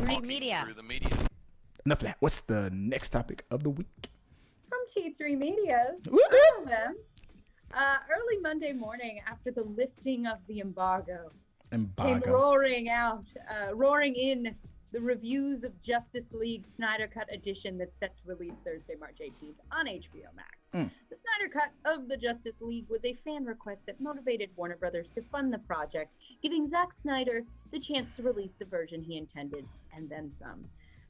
T3 Media. Through the media. Enough of that. What's the next topic of the week? From T3 Media's. Woo-hoo. I know them. Early Monday morning, after the lifting of the embargo, came roaring in the reviews of Justice League Snyder Cut edition that's set to release Thursday, March 18th on HBO Max. The Snyder Cut of the Justice League was a fan request that motivated Warner Brothers to fund the project, giving Zack Snyder the chance to release the version he intended, and then some.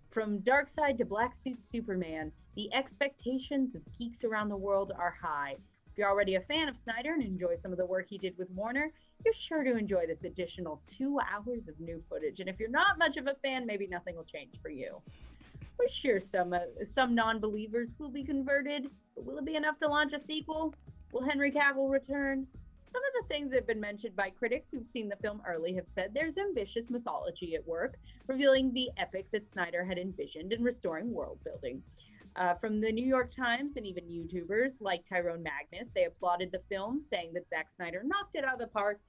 From Darkseid to Black Suit Superman, the expectations of geeks around the world are high. If you're already a fan of Snyder and enjoy some of the work he did with Warner, you're sure to enjoy this additional 2 hours of new footage. And if you're not much of a fan, maybe nothing will change for you. We're sure some non-believers will be converted, but will it be enough to launch a sequel? Will Henry Cavil return? Some of the things that have been mentioned by critics who've seen the film early have said there's ambitious mythology at work, revealing the epic that Snyder had envisioned and restoring world building. From the New York Times and even YouTubers like Tyrone Magnus, they applauded the film, saying that Zack Snyder knocked it out of the park,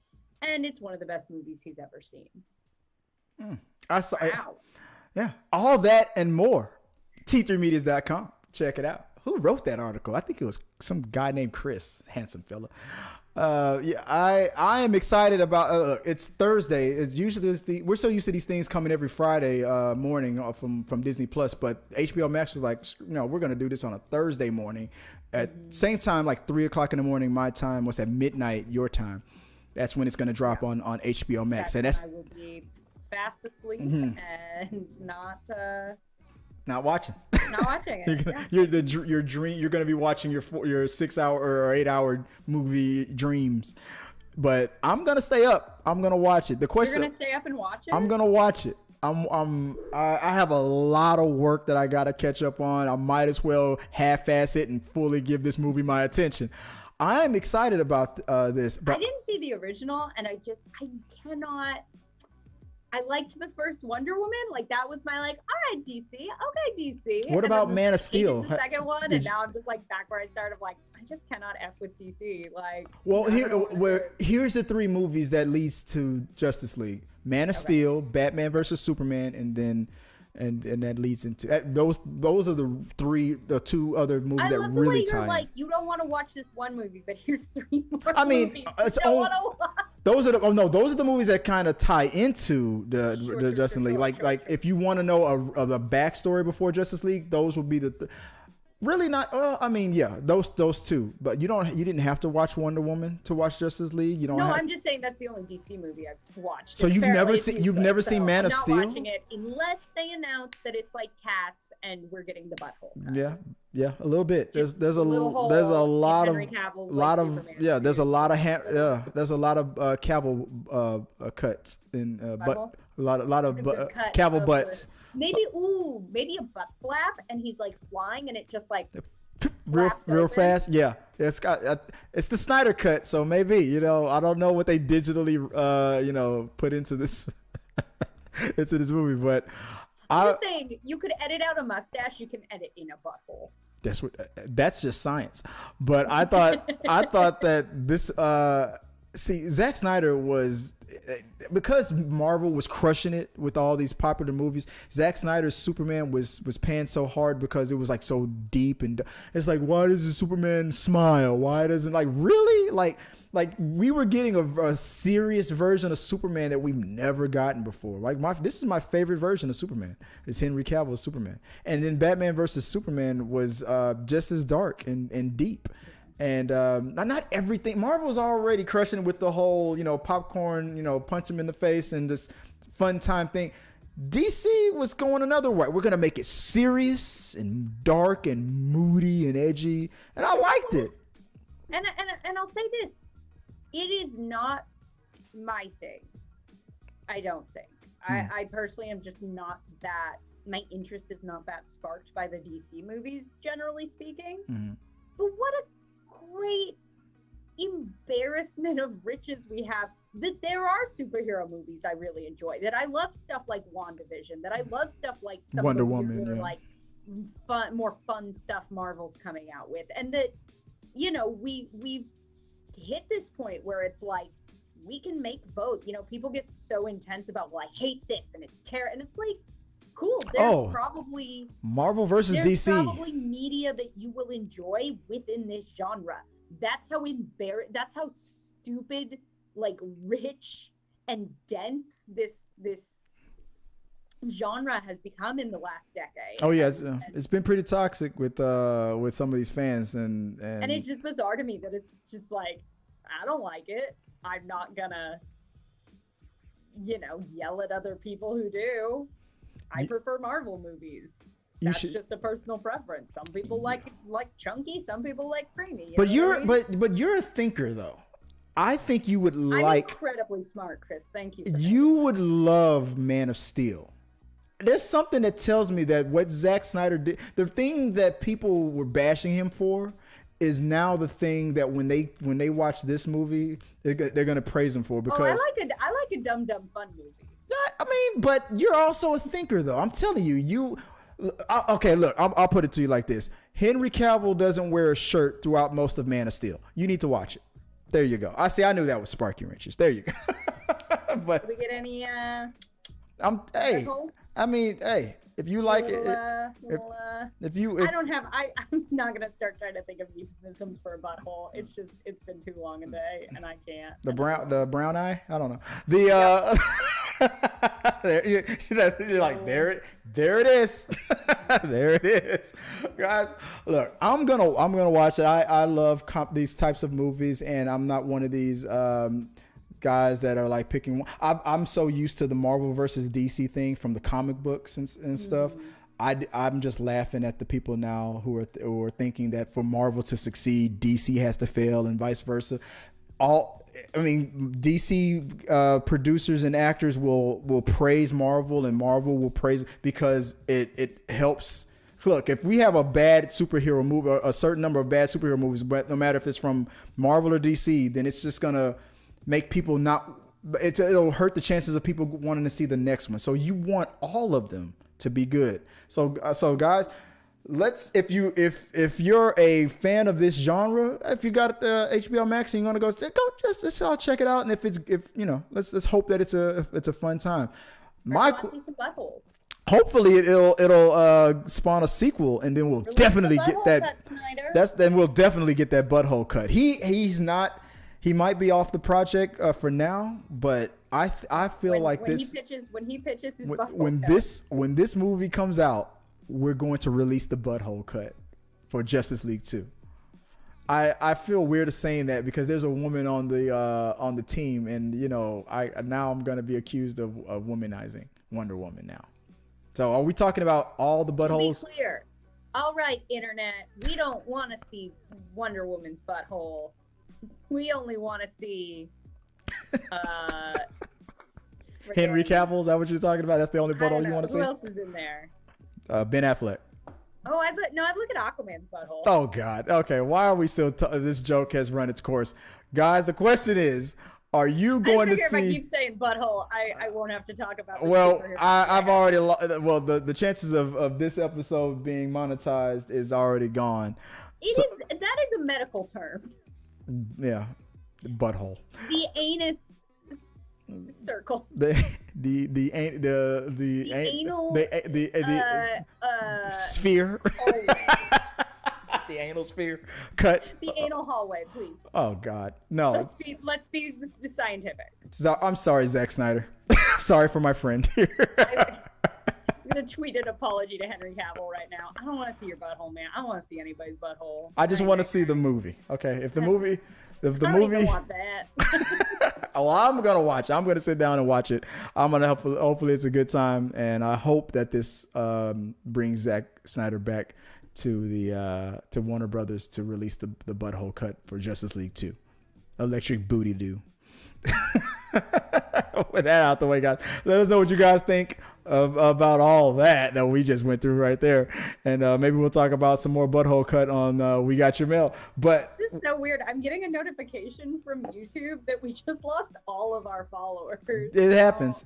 and it's one of the best movies he's ever seen. I saw it. Wow. Yeah, all that and more. T3medias.com. Check it out. Who wrote that article? I think it was some guy named Chris, handsome fella. Yeah, I am excited about. It's Thursday. It's usually we're so used to these things coming every Friday morning from Disney Plus, but HBO Max was like, no, we're gonna do this on a Thursday morning at same time, like 3:00 in the morning my time. What's at midnight your time? That's when it's gonna drop on HBO Max, and that's I will be fast asleep and not watching. not watching it. Your dream. You're gonna be watching your 6 hour or 8 hour movie dreams. But I'm gonna stay up. I'm gonna watch it. The question. You're gonna stay up and watch it? I'm gonna watch it. I have a lot of work that I gotta catch up on. I might as well half-ass it and fully give this movie my attention. I am excited about this. But I didn't see the original, and I cannot. I liked the first Wonder Woman. Like, that was my, like, all right, DC. Okay, DC. What about Man of Steel? The second one, and now I'm just, like, back where I started. Like, I just cannot F with DC. Like, well, here's the 3 movies that leads to Justice League: Man of Steel, Batman versus Superman, and then and that leads into those are the 2 other movies that really tie in. Like, you don't want to watch this one movie, but here's 3 more. I mean, movies it's you don't want to watch. Those are the movies that kind of tie into the Justice League. Like if you want to know a backstory before Justice League, those would be really not. I mean, yeah, those 2. But you didn't have to watch Wonder Woman to watch Justice League. You don't. No, have, I'm just saying that's the only DC movie I've watched. So you've never seen Man of Steel? I'm not watching it unless they announce that it's like Cats and we're getting the butthole. Yeah, a little bit. There's a lot of there's a lot of Cavill cuts in but a lot of Cavill butts. Maybe a butt flap, and he's like flying, and it just like real fast. Yeah, it's the Snyder cut, so maybe I don't know what they digitally put into this movie, but I'm just saying you could edit out a mustache, you can edit in a butthole. That's just science. But I thought that this Zack Snyder was, because Marvel was crushing it with all these popular movies. Zack Snyder's Superman was panned so hard because it was like so deep, and it's like, why does the Superman smile? Why doesn't, like, really, like we were getting a serious version of Superman that we've never gotten before. Like, this is my favorite version of Superman. It's Henry Cavill's Superman. And then Batman versus Superman was just as dark and deep. And not everything. Marvel's already crushing with the whole, popcorn, punch him in the face and this fun time thing. DC was going another way. We're gonna make it serious and dark and moody and edgy, and I liked it. And I'll say this: it is not my thing. I don't think. I personally am just not that. My interest is not that sparked by the DC movies, generally speaking. Mm-hmm. But what a great embarrassment of riches we have that there are superhero movies I really enjoy, that I love stuff like WandaVision, that I love stuff like some Wonder of the Woman, weirder, yeah. like more fun stuff Marvel's coming out with, and that we've hit this point where it's like we can make both. People get so intense about, well, I hate this and it's terror, and it's like, Marvel versus there's DC. probably media that you will enjoy within this genre. That's how stupid, like, rich and dense this genre has become in the last decade. Oh yeah, it's been pretty toxic with some of these fans, and it's just bizarre to me that it's just like, I don't like it. I'm not gonna, yell at other people who do. I prefer Marvel movies. That's just a personal preference. Some people like chunky, some people like creamy. But you're a thinker though. I think you would I'm incredibly smart, Chris. Thank you. You would love Man of Steel. There's something that tells me that what Zack Snyder did, the thing that people were bashing him for, is now the thing that when they watch this movie, they're gonna praise him for, because I like a dumb fun movie. I mean, but you're also a thinker though. I'm telling you. Okay, look, I'll put it to you like this: Henry Cavil doesn't wear a shirt throughout most of Man of Steel. You need to watch it. There you go. I knew that was sparky wrenches. There you go. But did we get any? Hey, if you like it, I'm not gonna start trying to think of euphemisms for a butthole. It's been too long a day, and I can't. The brown eye. I don't know. You're like, there it is. There it is, guys. Look, I'm gonna watch it. I love these types of movies, and I'm not one of these guys that are like picking one. I'm so used to the Marvel versus DC thing from the comic books and stuff. I'm just laughing at the people now who are thinking that for Marvel to succeed, DC has to fail, and vice versa. DC producers and actors will praise Marvel, and Marvel will praise because it helps. Look, if we have a bad superhero movie, a certain number of bad superhero movies, but no matter if it's from Marvel or DC, then it's just gonna make people it'll hurt the chances of people wanting to see the next one. So you want all of them to be good. So guys, if you're a fan of this genre, if you got HBO Max and you want to go just I'll check it out. And let's hope that it's a fun time. See some buttholes. Hopefully it'll spawn a sequel, and then we'll definitely get that. Then we'll definitely get that butthole cut. He might be off the project for now, but I feel when he pitches his butthole when this movie comes out, we're going to release the butthole cut for Justice League 2. I feel weird saying that because there's a woman on the team, and now I'm going to be accused of womanizing Wonder Woman now. So are we talking about all the buttholes? To be clear, all right, internet, we don't want to see Wonder Woman's butthole. We only want to see Henry Cavill. Is that what you're talking about? That's the only butthole you want to see? Who else is in there? Ben Affleck. Oh, I'd look at Aquaman's butthole. Oh God. Okay, why are we still? This joke has run its course, guys. The question is, are you going to see? If I keep saying butthole, I won't have to talk about. Well, I've already. The chances of this episode being monetized is already gone. That is a medical term. Yeah, the the anus circle. The anal sphere. The anal sphere cut. The anal hallway, please. Oh God, no. Let's be scientific. I'm sorry, Zack Snyder. Sorry for my friend here. I'm gonna tweet an apology to Henry Cavill right now. I don't want to see your butthole, man. I don't want to see anybody's butthole. I just want to see the movie. Okay, if the movie. I don't even want that. Well, I'm gonna watch it. I'm gonna sit down and watch it. I'm gonna hopefully it's a good time, and I hope that this brings Zack Snyder back to Warner Brothers to release the butthole cut for Justice League 2. Electric booty do. With that out the way, guys, let us know what you guys think about all that we just went through right there, and maybe we'll talk about some more butthole cut on We Got Your Mail. But this is so weird. I'm getting a notification from YouTube that we just lost all of our followers. It happens.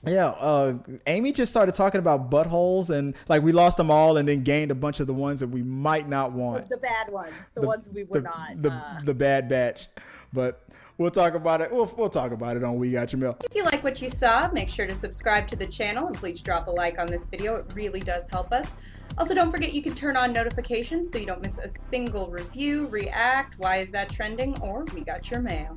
Yeah, Amy just started talking about buttholes, and like we lost them all and then gained a bunch of the ones that we might not want. The bad ones, the ones we would not. The bad batch. But We'll talk about it. We'll talk about it on We Got Your Mail. If you like what you saw, make sure to subscribe to the channel and please drop a like on this video. It really does help us. Also, don't forget you can turn on notifications so you don't miss a single review, react, why is that trending, or We Got Your Mail.